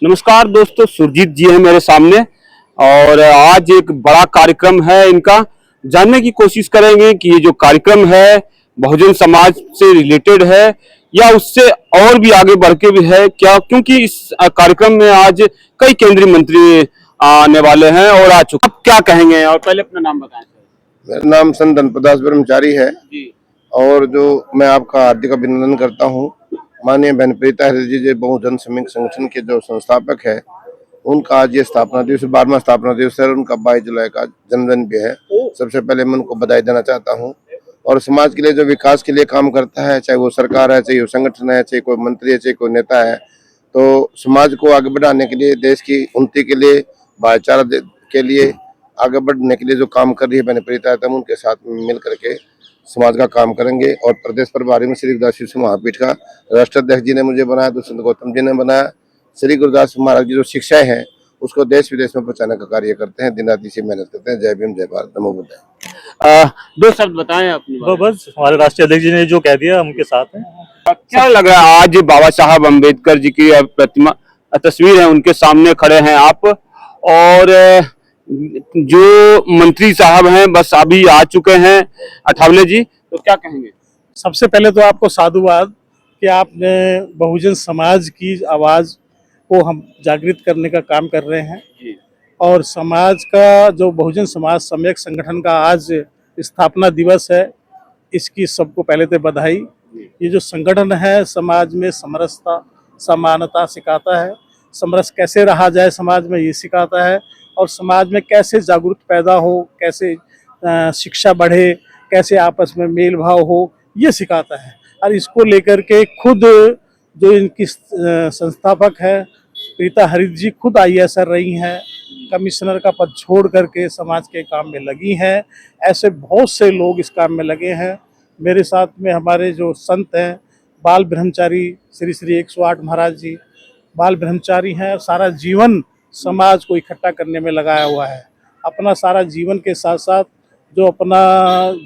नमस्कार दोस्तों, सुरजीत जी है मेरे सामने और आज एक बड़ा कार्यक्रम है इनका। जानने की कोशिश करेंगे कि ये जो कार्यक्रम है बहुजन समाज से रिलेटेड है या उससे और भी आगे बढ़ के भी है क्या, क्योंकि इस कार्यक्रम में आज कई केंद्रीय मंत्री आने वाले हैं और आ चुके। आप क्या कहेंगे और पहले अपना नाम बताएं। मेरा नाम संत धनपदास ब्रह्मचारी है जी। और जो मैं आपका हार्दिक अभिनंदन करता हूँ। माननीय बहन प्रीता हरित जी जो बहुजन श्रमिक संगठन के जो संस्थापक है, उनका आज ये स्थापना दिवस 12वां स्थापना दिवस है और उनका 22 जुलाई का जन्मदिन भी है। सबसे पहले मैं उनको बधाई देना चाहता हूँ। और समाज के लिए जो विकास के लिए काम करता है, चाहे वो सरकार है, चाहे वो संगठन है, चाहे कोई मंत्री है, चाहे कोई नेता है, तो समाज को आगे बढ़ाने के लिए, देश की उन्नति के लिए, भाईचारा के लिए आगे बढ़ने के लिए जो काम कर रही है बहन प्रीता, हम उनके साथ मिल करके समाज का काम करेंगे। और प्रदेश प्रभारी में श्री गुरुदास विश्व महापीठ का राष्ट्राध्यक्ष जी ने मुझे बनाया, तो संत गौतम जी ने बनाया। श्री गुरुदास महाराज की जो शिक्षाएं हैं उसको देश विदेश में पहुंचाने का कार्य करते हैं, दिन रात इसी मेहनत करते हैं। जय भीम, जय भारत, नमो बुद्धाय। दो शब्द बताएं अपनी। बस हमारे राष्ट्रीय अध्यक्ष जी ने जो कह दिया हम उनके साथ हैं। क्या लग रहा है आज बाबा साहब अम्बेडकर जी की प्रतिमा तस्वीर है, उनके सामने खड़े हैं आप और जो मंत्री साहब हैं बस अभी आ चुके हैं अठावले जी, तो क्या कहेंगे? सबसे पहले तो आपको साधुवाद कि आपने बहुजन समाज की आवाज़ को हम जागृत करने का काम कर रहे हैं और समाज का जो बहुजन समाज सम्यक संगठन का आज स्थापना दिवस है, इसकी सबको पहले तो बधाई। ये जो संगठन है समाज में समरसता समानता सिखाता है, समरस कैसे रहा जाए समाज में ये सिखाता है और समाज में कैसे जागरूकता पैदा हो, कैसे शिक्षा बढ़े, कैसे आपस में मेल भाव हो, ये सिखाता है। और इसको लेकर के खुद जो इनकी संस्थापक है प्रीता हरित जी खुद IASR रही हैं, कमिश्नर का पद छोड़ करके समाज के काम में लगी हैं। ऐसे बहुत से लोग इस काम में लगे हैं। मेरे साथ में हमारे जो संत हैं बाल ब्रह्मचारी श्री श्री 108 महाराज जी बाल ब्रह्मचारी हैं। सारा जीवन समाज को इकट्ठा करने में लगाया हुआ है। अपना सारा जीवन के साथ साथ जो अपना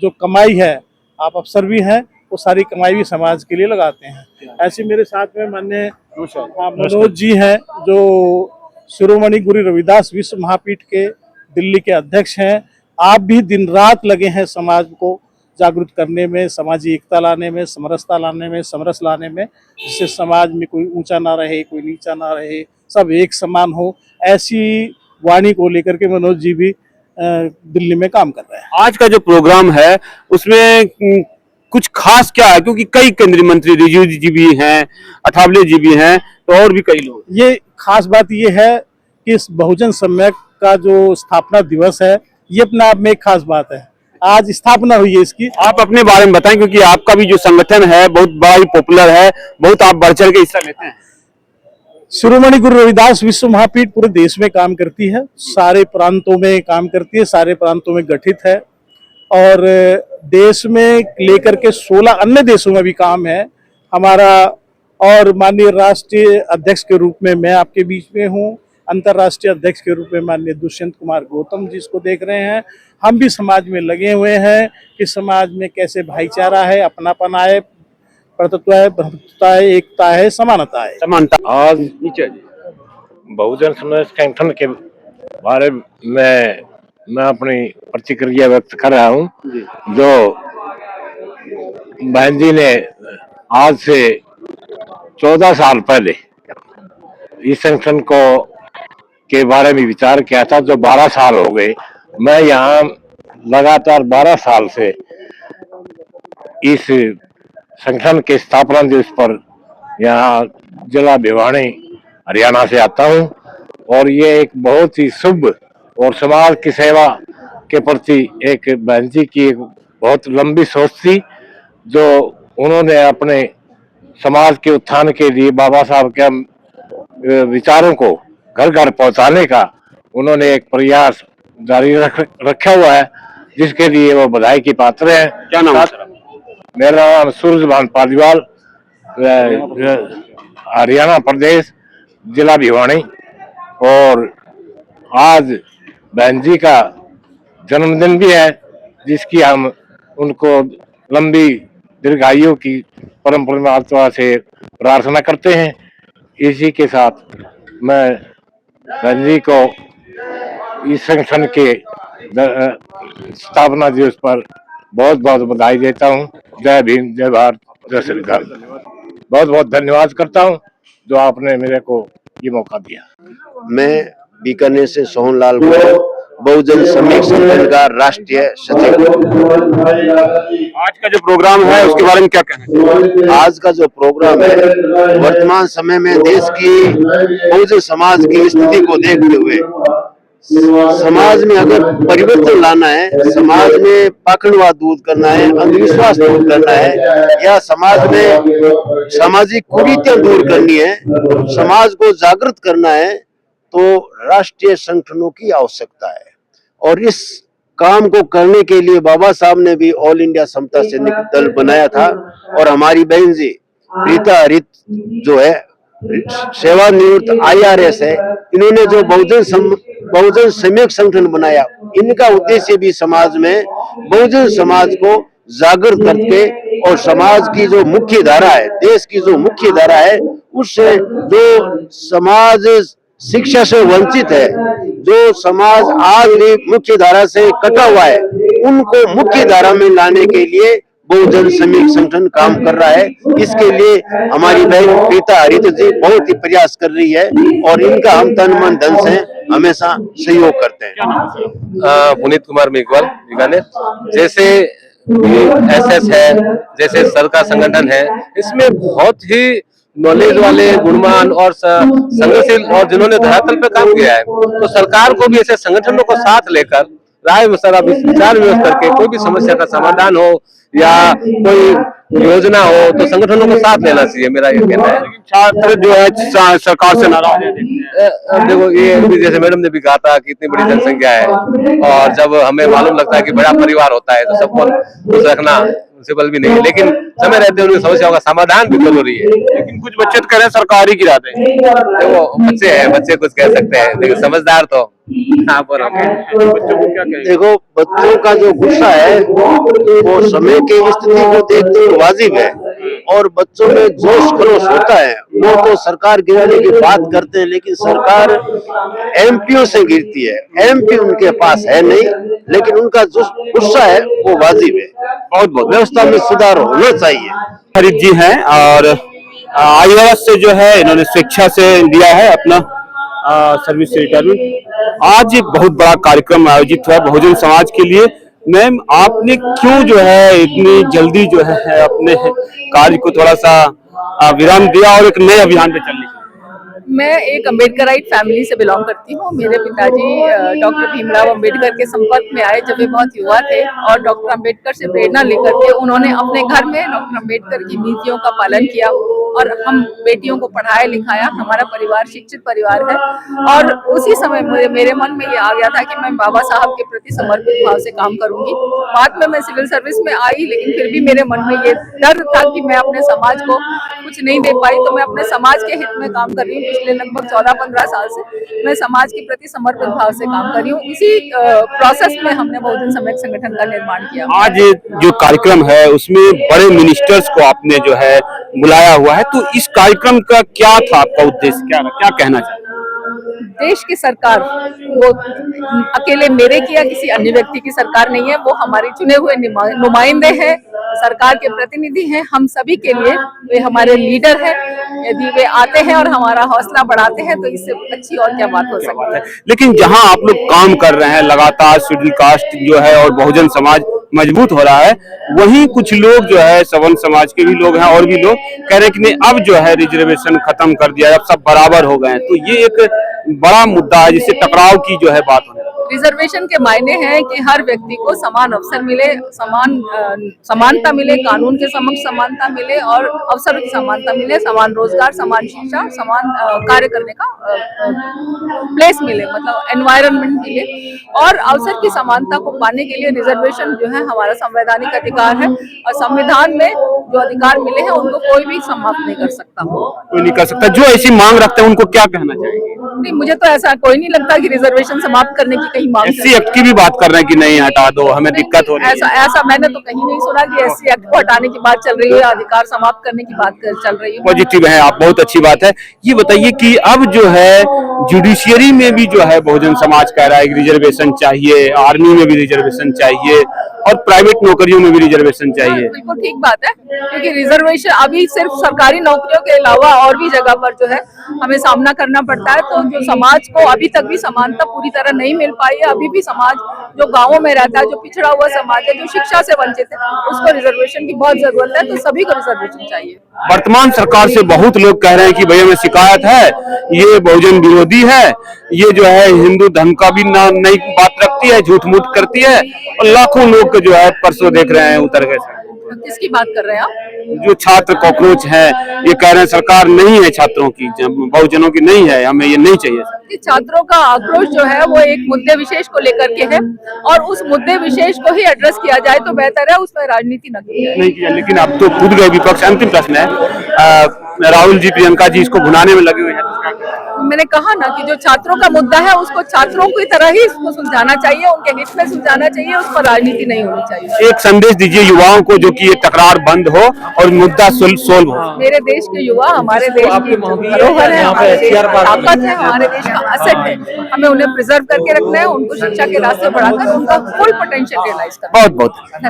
जो कमाई है, आप अफसर भी हैं, वो सारी कमाई भी समाज के लिए लगाते हैं। ऐसे मेरे साथ में माननीय मनोज जी हैं जो शिरोमणि गुरु रविदास विश्व महापीठ के दिल्ली के अध्यक्ष हैं। आप भी दिन रात लगे हैं समाज को जागरूक करने में, सामाजिक एकता लाने में, समरसता लाने में, समरस लाने में, जिससे समाज में कोई ऊंचा ना रहे, कोई नीचा ना रहे, सब एक समान हो। ऐसी वाणी को लेकर के मनोज जी भी दिल्ली में काम कर रहे हैं। आज का जो प्रोग्राम है उसमें कुछ खास क्या है, क्योंकि कई केंद्रीय मंत्री रिजिजू जी भी हैं, अठावले जी भी हैं, तो और भी कई लोग। ये खास बात ये है कि इस बहुजन सम्यक का जो स्थापना दिवस है, ये अपने आप में एक खास बात है। आज स्थापना हुई है इसकी। आप अपने बारे में बताएं, क्योंकि आपका भी जो संगठन है बहुत बड़ा ही पॉपुलर है, बहुत आप बढ़ चढ़ के हिस्सा लेते हैं। शिरोमणि गुरु रविदास विश्व महापीठ पूरे देश में काम करती है, सारे प्रांतों में काम करती है, सारे प्रांतों में गठित है और देश में लेकर के 16 अन्य देशों में भी काम है हमारा। और माननीय राष्ट्रीय अध्यक्ष के रूप में मैं आपके बीच में हूँ, अंतर्राष्ट्रीय अध्यक्ष के रूप में माननीय दुष्यंत कुमार गौतम जी इसको देख रहे हैं। हम भी समाज में लगे हुए हैं कि समाज में कैसे भाईचारा है, अपनापन आए, प्रतत्व है, भ्रातृत्व है, एकता है, समानता है। समानता। आज बहुजन समाज संगठन के बारे में मैं अपनी प्रतिक्रिया व्यक्त कर रहा हूँ। जो बहन जी ने आज से 14 साल पहले इस संगठन को के बारे में विचार किया था, जो 12 साल हो गए। मैं यहाँ लगातार 12 साल से इस संगठन के स्थापना दिवस पर यहाँ जिला भिवानी हरियाणा से आता हूँ और ये एक बहुत ही शुभ और समाज की सेवा के प्रति एक बहन जी की एक बहुत लंबी सोच थी, जो उन्होंने अपने समाज के उत्थान के लिए बाबा साहब के विचारों को घर घर पहुंचाने का उन्होंने एक प्रयास जारी रखा हुआ है, जिसके लिए वो बधाई की पात्र हैं। क्या नाम है? मेरा नाम सूरजभान पालीवाल, हरियाणा प्रदेश, जिला भिवानी। और आज बहन जी का जन्मदिन भी है, जिसकी हम उनको लंबी दीर्घायु की परम परमात्मा से प्रार्थना करते हैं। इसी के साथ मैं रणजी को इस संगठन के स्थापना दिवस पर बहुत बहुत बधाई देता हूँ। जय भीम, जय भारत, जय संविधान। बहुत बहुत धन्यवाद करता हूँ जो आपने मेरे को ये मौका दिया। मैं बीकानेर से सोहनलाल गौर, बहुजन सम्मेलन संगठन का राष्ट्रीय सचिव। आज का जो प्रोग्राम है उसके बारे में क्या कहना है? आज का जो प्रोग्राम है, वर्तमान समय में देश की बहुजन समाज की स्थिति को देखते हुए समाज में अगर परिवर्तन लाना है, समाज में पाखंडवाद दूर करना है, अंधविश्वास दूर करना है, या समाज में सामाजिक कुरीतियां दूर करनी है, समाज को जागृत करना है, तो राष्ट्रीय संगठनों की आवश्यकता है। और इस काम को करने के लिए बाबा साहब ने भी ऑल इंडिया समता सैनिक दल बनाया था। और हमारी बहन जी रीता हरित जो है सेवानिवृत्त IRS है, इन्होंने जो बहुजन सम्मेलन संगठन बनाया, इनका उद्देश्य भी समाज में बहुजन समाज को जागृत करके और समाज की जो मुख्य धारा है, देश की जो मुख्य धारा है, उससे जो समाज शिक्षा से वंचित है, जो समाज आज भी मुख्य धारा से कटा हुआ है, उनको मुख्य धारा में लाने के लिए बहुजन सम्मेलन संगठन काम कर रहा है। इसके लिए हमारी बहन रीता हरित जी बहुत ही प्रयास कर रही है और इनका हम तन मन धन से हमेशा सहयोग करते हैं। पुनीत कुमार मेघवाल, बीकानेर। जैसे SS है, जैसे सरकार संगठन है, इसमें बहुत ही नॉलेज वाले, गुणवान और संगठनशील और जिन्होंने धरातल पे काम किया है, तो सरकार को भी ऐसे संगठनों को साथ लेकर राय मशवरा विचार विमर्श करके कोई भी समस्या का समाधान हो या कोई योजना हो तो संगठनों को साथ लेना चाहिए, मेरा ये कहना है। छात्र जो है सरकार से नाराज है। देखो, ये जैसे मैडम ने भी कहा था कि इतनी बड़ी जनसंख्या है और जब हमें मालूम लगता है कि बड़ा परिवार होता है तो सबको खुश रखना पॉसिबल भी नहीं है, लेकिन समय रहते उनकी समस्याओं का समाधान भी जरूरी है। लेकिन कुछ बच्चे तो कह रहे हैं सरकार ही गिरा दे। देखो, बच्चे हैं, बच्चे कुछ कह सकते हैं, लेकिन समझदार तो आप और हम हैं। बच्चों को क्या कहेंगे? देखो, बच्चों का जो गुस्सा है वो समय की स्थिति को देखते हुए वाजिब है, और बच्चों में जोश खरोश होता है। वो तो सरकार गिराने की बात करते हैं, लेकिन सरकार MPओ से गिरती है, MP उनके पास है नहीं, लेकिन उनका जो गुस्सा है वो वाजिब है। बहुत व्यवस्था में सुधार होना चाहिए। हरित जी हैं और IRS से जो है इन्होंने स्वेच्छा से दिया है अपना सर्विस से रिटायरमेंट। आज एक बहुत बड़ा कार्यक्रम आयोजित हुआ बहुजन समाज के लिए। मैम, आपने क्यों जो है इतनी जल्दी जो है अपने कार्य को थोड़ा सा विराम दिया और एक नए अभियान पे चलने? मैं एक अम्बेडकराइट फैमिली से बिलोंग करती हूँ। मेरे पिताजी डॉक्टर भीमराव अम्बेडकर के संपर्क में आए जब वे बहुत युवा थे, और डॉक्टर अम्बेडकर से प्रेरणा लेकर के उन्होंने अपने घर में डॉक्टर अम्बेडकर की नीतियों का पालन किया और हम बेटियों को पढ़ाया लिखाया। हमारा परिवार शिक्षित परिवार है, और उसी समय मेरे मन में ये आ गया था कि मैं बाबा साहब के प्रति समर्पित भाव से काम करूंगी। बाद में मैं सिविल सर्विस में आई, लेकिन फिर भी मेरे मन में ये डर था कि मैं अपने समाज को कुछ नहीं दे पाई, तो मैं अपने समाज के हित में काम कर रही हूँ। पिछले लगभग 14-15 साल से मैं समाज के प्रति समर्पित भाव से काम कर रही हूँ। इसी प्रोसेस में हमने बहुजन सम्मेलन संगठन का निर्माण किया। आज जो कार्यक्रम है उसमें बड़े मिनिस्टर्स को आपने जो है बुलाया हुआ है, तो इस कार्यक्रम का क्या था, आपका उद्देश्य क्या कहना चाहते हैं? देश की सरकार वो अकेले मेरे की या किसी अन्य व्यक्ति की सरकार नहीं है, वो हमारे चुने हुए नुमाइंदे हैं, सरकार के प्रतिनिधि हैं। हम सभी के लिए वे हमारे लीडर हैं। यदि वे आते हैं और हमारा हौसला बढ़ाते हैं तो इससे अच्छी और क्या बात हो सकती है। लेकिन जहां आप लोग काम कर रहे हैं लगातार, शेड्यूल कास्ट जो है और बहुजन समाज मजबूत हो रहा है, वहीं कुछ लोग जो है सवर्ण समाज के भी लोग हैं और भी लोग कह रहे हैं कि नहीं, अब जो है रिजर्वेशन खत्म कर दिया, अब सब बराबर हो गए हैं। तो ये एक बड़ा मुद्दा है जिससे टकराव की जो है बात हो रही है। रिजर्वेशन के मायने हैं कि हर व्यक्ति को समान अवसर मिले, समानता मिले, कानून के समक्ष समानता मिले और अवसर की समानता मिले, समान रोजगार, समान शिक्षा, समान कार्य करने का प्लेस मिले, मतलब एनवायरनमेंट मिले। और अवसर की समानता को पाने के लिए रिजर्वेशन जो है हमारा संवैधानिक अधिकार है, और संविधान में जो अधिकार मिले हैं उनको कोई भी समाप्त नहीं कर सकता। कोई नहीं कर सकता। जो ऐसी मांग रखते हैं उनको क्या कहना चाहिए? नहीं, मुझे तो ऐसा कोई नहीं लगता कि रिजर्वेशन समाप्त करने की कहीं नहीं मांग एससी एक्ट की भी बात कर रहे हैं कि नहीं हटा दो, हमें दिक्कत हो रही है। ऐसा मैंने तो कहीं नहीं सुना कि एससी एक्ट को हटाने की बात चल रही है, अधिकार समाप्त करने की बात चल रही है। पॉजिटिव है आप, बहुत अच्छी बात है। ये बताइए कि अब जो है जुडिशियरी में भी जो है बहुजन समाज कह रहा है कि रिजर्वेशन चाहिए, आर्मी में भी रिजर्वेशन चाहिए और प्राइवेट नौकरियों में भी रिजर्वेशन चाहिए। बिल्कुल ठीक बात है, क्योंकि रिजर्वेशन अभी सिर्फ सरकारी नौकरियों के अलावा और भी जगह पर जो है हमें सामना करना पड़ता है। तो जो समाज को अभी तक भी समानता पूरी तरह नहीं मिल पाई है, अभी भी समाज जो गांवों में रहता है, जो पिछड़ा हुआ समाज है, जो शिक्षा से वंचित है, उसको रिजर्वेशन की बहुत जरूरत है। तो सभी को रिजर्वेशन चाहिए। वर्तमान सरकार से बहुत लोग कह रहे हैं कि भैया हमें शिकायत है, ये बहुजन विरोधी है, ये जो है हिंदू धर्म का भी ना नई बात रखती है, झूठ मूठ करती है, और लाखों लोग जो है परसों देख रहे हैं उतर गए। किसकी बात कर रहे हैं आप? जो छात्र कॉकरोच है, ये कह रहे हैं सरकार नहीं है छात्रों की, बहुजनों की नहीं है, हमें ये नहीं चाहिए। कि छात्रों का आक्रोश जो है वो एक मुद्दे विशेष को लेकर के है, और उस मुद्दे विशेष को ही एड्रेस किया जाए तो बेहतर है, उसमें राजनीति न की जाए। नहीं किया, लेकिन अब तो कूद गए विपक्ष। अंतिम प्रश्न है, राहुल जी प्रियंका जी इसको भुनाने में लगे हुए हैं। मैंने कहा ना कि जो छात्रों का मुद्दा है उसको छात्रों की तरह ही इसको सुलझाना चाहिए, उनके हित में सुलझाना चाहिए, उस पर राजनीति नहीं होनी चाहिए। एक संदेश दीजिए युवाओं को जो कि ये तकरार बंद हो और मुद्दा सोल्व हो। मेरे देश के युवा हमारे देश की धरोहर है, हमारे देश का ताकत है, हमारे देश का असेट है। हमें उन्हें प्रिजर्व करके रखना है, उनको शिक्षा के रास्ते बढ़ाकर उनका फुल पोटेंशियल रियलाइज करना है। बहुत बहुत